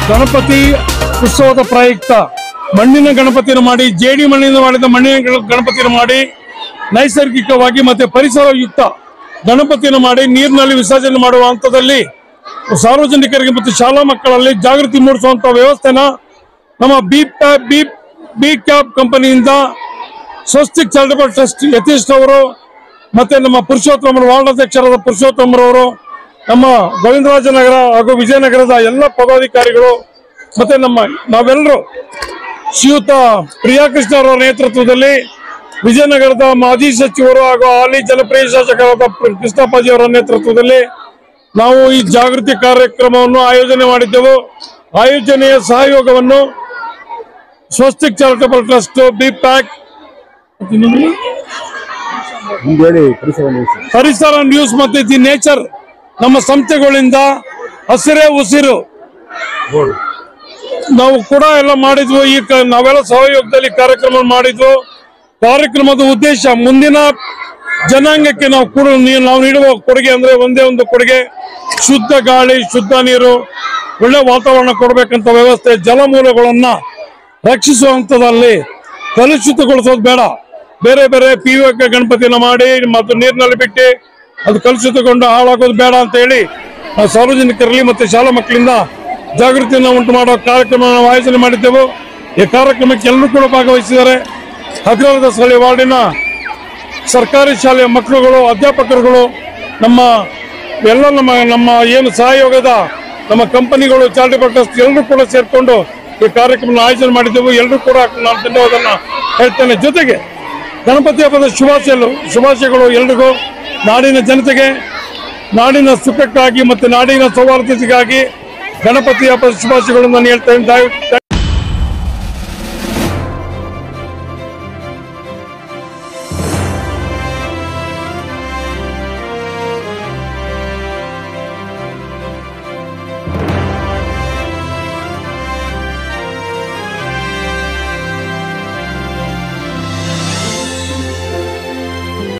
ಗಣಪತಿ ಉತ್ಸವದ ಪ್ರಯುಕ್ತ ಮಣ್ಣಿನ ಗಣಪತಿಯನ್ನು ಮಾಡಿ, ಜೇಡಿ ಮಣ್ಣಿನಿಂದ ಮಾಡಿದ ಮಣ್ಣಿನ ಗಣಪತಿಯನ್ನು ಮಾಡಿ, ನೈಸರ್ಗಿಕವಾಗಿ ಮತ್ತೆ ಪರಿಸರಯುಕ್ತ ಗಣಪತಿಯನ್ನು ಮಾಡಿ ನೀರಿನಲ್ಲಿ ವಿಸರ್ಜನೆ ಮಾಡುವ ಹಂತದಲ್ಲಿ ಸಾರ್ವಜನಿಕರಿಗೆ ಮತ್ತು ಶಾಲಾ ಮಕ್ಕಳಲ್ಲಿ ಜಾಗೃತಿ ಮೂಡಿಸುವಂತ ವ್ಯವಸ್ಥೆನ ನಮ್ಮ ಬಿ ಕ್ಯಾಪ್ ಕಂಪನಿಯಿಂದ ಸ್ವಸ್ತಿಕ್ ಚಾರಿಟಬಲ್ ಟ್ರಸ್ಟ್ ಯತೀಶ್ ಅವರು ಮತ್ತೆ ನಮ್ಮ ಪುರುಷೋತ್ತಮರು ವಾರ್ಡ್ ಅಧ್ಯಕ್ಷರಾದ ಪುರುಷೋತ್ತಮರವರು, ನಮ್ಮ ಗೋವಿಂದರಾಜನಗರ ಹಾಗೂ ವಿಜಯನಗರದ ಎಲ್ಲ ಪದಾಧಿಕಾರಿಗಳು ಮತ್ತೆ ನಾವೆಲ್ಲರೂ ಶ್ರೀಯುತ ಪ್ರಿಯಾಕೃಷ್ಣ ಅವರ ನೇತೃತ್ವದಲ್ಲಿ ವಿಜಯನಗರದ ಮಾಜಿ ಸಚಿವರು ಹಾಗೂ ಹಾಲಿ ಜನಪ್ರಿಯ ಶಾಸಕರಾದ ಕೃಷ್ಣಪ್ಪಾಜಿ ಅವರ ನೇತೃತ್ವದಲ್ಲಿ ನಾವು ಈ ಜಾಗೃತಿ ಕಾರ್ಯಕ್ರಮವನ್ನು ಆಯೋಜನೆ ಮಾಡಿದ್ದೆವು. ಆಯೋಜನೆಯ ಸಹಯೋಗವನ್ನು Swastik charitable trust, B PAC, Parisara news ಮತ್ತು ದಿ ನೇಚರ್ ನಮ್ಮ ಸಂಸ್ಥೆಗಳಿಂದ ಹಸಿರೇ ಉಸಿರು ನಾವು ಕೂಡ ಎಲ್ಲ ಮಾಡಿದ್ವು. ಈ ನಾವೆಲ್ಲ ಸಹಯೋಗದಲ್ಲಿ ಕಾರ್ಯಕ್ರಮ ಮಾಡಿದ್ವು. ಕಾರ್ಯಕ್ರಮದ ಉದ್ದೇಶ ಮುಂದಿನ ಜನಾಂಗಕ್ಕೆ ನಾವು ನೀಡುವ ಕೊಡುಗೆ ಅಂದ್ರೆ ಒಂದೇ ಒಂದು ಕೊಡುಗೆ, ಶುದ್ಧ ಗಾಳಿ, ಶುದ್ಧ ನೀರು, ಒಳ್ಳೆ ವಾತಾವರಣ ಕೊಡಬೇಕಂತ ವ್ಯವಸ್ಥೆ. ಜಲಮೂಲಗಳನ್ನ ರಕ್ಷಿಸುವ ಹಂತದಲ್ಲಿ ಕಲುಷಿತಗೊಳಿಸೋದು ಬೇಡ. ಬೇರೆ ಬೇರೆ POK ಗಣಪತಿನ ಮಾಡಿ ಮತ್ತು ನೀರಿನಲ್ಲಿ ಬಿಟ್ಟು ಅದು ಕಲುಷಿತಗೊಂಡು ಹಾಳಾಗೋದು ಬೇಡ ಅಂತ ಹೇಳಿ ಸಾರ್ವಜನಿಕರಲ್ಲಿ ಮತ್ತೆ ಶಾಲಾ ಮಕ್ಕಳಿಂದ ಜಾಗೃತಿಯನ್ನು ಉಂಟು ಮಾಡುವ ಕಾರ್ಯಕ್ರಮ ನಾವು ಆಯೋಜನೆ ಮಾಡಿದ್ದೆವು. ಈ ಕಾರ್ಯಕ್ರಮಕ್ಕೆ ಎಲ್ಲರೂ ಕೂಡ ಭಾಗವಹಿಸಿದ್ದಾರೆ. ಅಗ್ರಹಾರದ ಸ್ಥಳೀಯ ವಾರ್ಡಿನ ಸರ್ಕಾರಿ ಶಾಲೆಯ ಮಕ್ಕಳುಗಳು, ಅಧ್ಯಾಪಕರುಗಳು, ನಮ್ಮ ಏನು ಸಹಯೋಗದ ನಮ್ಮ ಕಂಪನಿಗಳು, ಚಾರಿಟಬಲ್ ಟ್ರಸ್ಟ್ ಎಲ್ಲರೂ ಕೂಡ ಸೇರ್ಕೊಂಡು ಈ ಕಾರ್ಯಕ್ರಮ ಆಯೋಜನೆ ಮಾಡಿದ್ದೆವು. ಎಲ್ಲರೂ ಕೂಡ ನಾನು ಧನ್ಯವಾದನ ಹೇಳ್ತೇನೆ. ಜೊತೆಗೆ ಗಣಪತಿ ಹಬ್ಬದ ಶುಭಾಶಯಗಳು ಎಲ್ರಿಗೂ, ನಾಡಿನ ಜನತೆಗೆ, ನಾಡಿನ ಸುಖಕ್ಕಾಗಿ ಮತ್ತೆ ನಾಡಿನ ಸೌಹಾರ್ದತೆಗಾಗಿ ಗಣಪತಿ ಹಬ್ಬದ ಶುಭಾಶಯಗಳನ್ನು ನಾನು ಹೇಳ್ತೇನೆ.